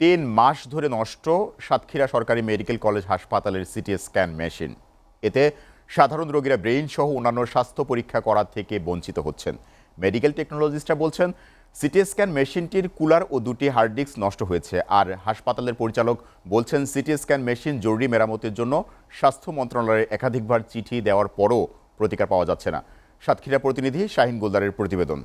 3 মাস ধরে নষ্ট সাতক্ষীরা সরকারি মেডিকেল কলেজ হাসপাতালের সিটি স্ক্যান মেশিন। এতে সাধারণ রোগীরা ব্রেইন সহ অন্যান্য স্বাস্থ্য পরীক্ষা করা থেকে বঞ্চিত হচ্ছেন। মেডিকেল টেকনোলজিস্টরা বলছেন, সিটি স্ক্যান মেশিনটির কুলার ও 2টি হার্ড ডিস্ক নষ্ট হয়েছে। আর হাসপাতালের পরিচালক বলছেন, সিটি স্ক্যান মেশিন জরুরি মেরামতের জন্য স্বাস্থ্য মন্ত্রণালয়ে একাধিকবার চিঠি দেওয়ার পরও প্রতিকার পাওয়া যাচ্ছে না। সাতক্ষীরা প্রতিনিধি শাহিন গোলদারের প্রতিবেদন।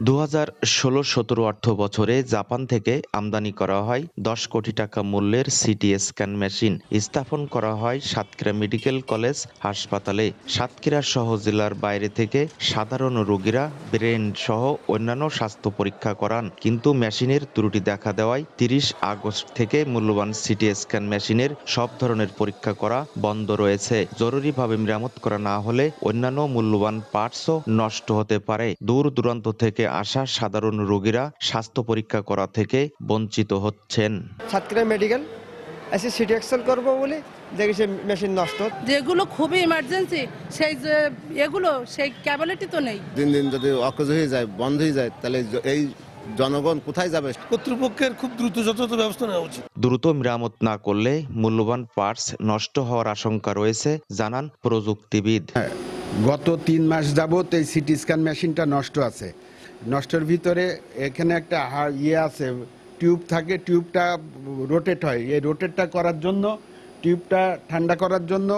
2016-17 অর্থ বছরে জাপান থেকে আমদানি করা হয় 10 কোটি টাকা মূল্যের সিটি স্ক্যান মেশিন স্থাপন করা হয় সাতক্ষীরা মেডিকেল কলেজ হাসপাতালে। সাতক্ষীরা সহ জেলার বাইরে থেকে সাধারণ রোগীরা ব্রেন সহ অন্যান্য স্বাস্থ্য পরীক্ষা করান, কিন্তু মেশিনের ত্রুটি দেখা দেওয়ায় 30 আগস্ট থেকে মূল্যবান সিটি স্ক্যান মেশিনের সব ধরনের পরীক্ষা করা বন্ধ রয়েছে। জরুরিভাবে মেরামত করা না হলে অন্যান্য মূল্যবান পার্টসও নষ্ট হতে পারে। দূর দূরান্ত থেকে আসা সাধারণ রোগীরা স্বাস্থ্য পরীক্ষা করা থেকে বঞ্চিত হচ্ছেন। সাতক্ষীরা মেডিকেল এসে সিটি এক্সেল করবো বলে দেখি সে মেশিন নষ্ট। যেগুলো খুবই ইমার্জেন্সি সেই যে এগুলো সেই ক্যাপাবিলিটি তো নেই। দিন দিন যদি অকেজ হয়ে যায়, বন্ধ হয়ে যায়, তাহলে এই জনগণ কোথায় যাবে? কর্তৃপক্ষের খুব দ্রুত যথাযথ ব্যবস্থা নেওয়া উচিত। দ্রুত মেরামত না করলে মূল্যবান পার্টস নষ্ট হওয়ার আশঙ্কা রয়েছে, জানান প্রযুক্তিবিদ। গত 3 মাস যাবত এই সিটি স্ক্যান মেশিনটা নষ্ট আছে। নষ্টের ভিতরে এখানে একটা আছে, টিউব থাকে, টিউবটা রোটেট হয়। এই রোটেটটা করার জন্য, টিউবটা ঠান্ডা করার জন্য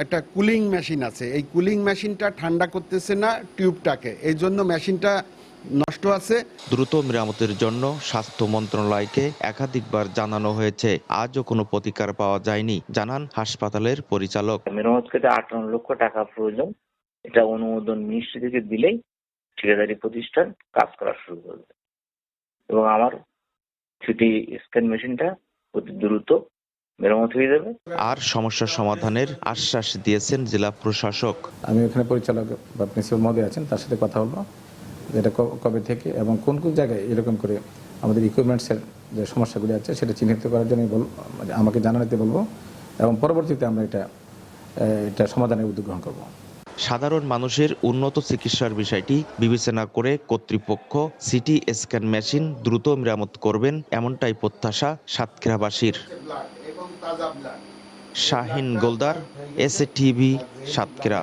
একটা কুলিং মেশিন আছে। এই কুলিং মেশিনটা ঠান্ডা করতেছে না টিউবটাকে, এই জন্য মেশিনটা নষ্ট আছে। দ্রুত মেরামতের জন্য স্বাস্থ্য মন্ত্রণালয়কে একাধিকবার জানানো হয়েছে, আজও কোনো প্রতিকার পাওয়া যায়নি, জানান হাসপাতালের পরিচালক। মেরামত করতে 58 লক্ষ টাকা প্রয়োজন। এটা অনুমোদন মিনিস্ট্রি থেকে দিলেই ঠিকাদারি প্রতিষ্ঠান কাজ করা শুরু করবে এবং আমার সিটি স্ক্যান মেশিনটা অতি দ্রুত মেরামত হয়ে যাবে। আর সমস্যা সমাধানের আশ্বাস দিয়েছেন জেলা প্রশাসক। আমি ওখানে পরিচালক বা প্রিন্সিপাল মহোদয় আছেন, তার সাথে কথা বলবো যেটা কবে থেকে এবং কোন কোন জায়গায় এরকম করে আমাদের ইকুইপমেন্টসের যে সমস্যাগুলি আছে সেটা চিহ্নিত করার জন্য আমাকে জানাতে বলবো এবং পরবর্তীতে আমরা এটা সমাধানের উদ্যোগ গ্রহণ করবো। সাধারণ মানুষের উন্নত চিকিৎসার বিষয়টি বিবেচনা করে কর্তৃপক্ষ সিটি স্ক্যান মেশিন দ্রুত মেরামত করবেন, এমনটাই প্রত্যাশা সাতক্ষীরাবাসীর। Shahin Goldar, SA TV, Satkhira.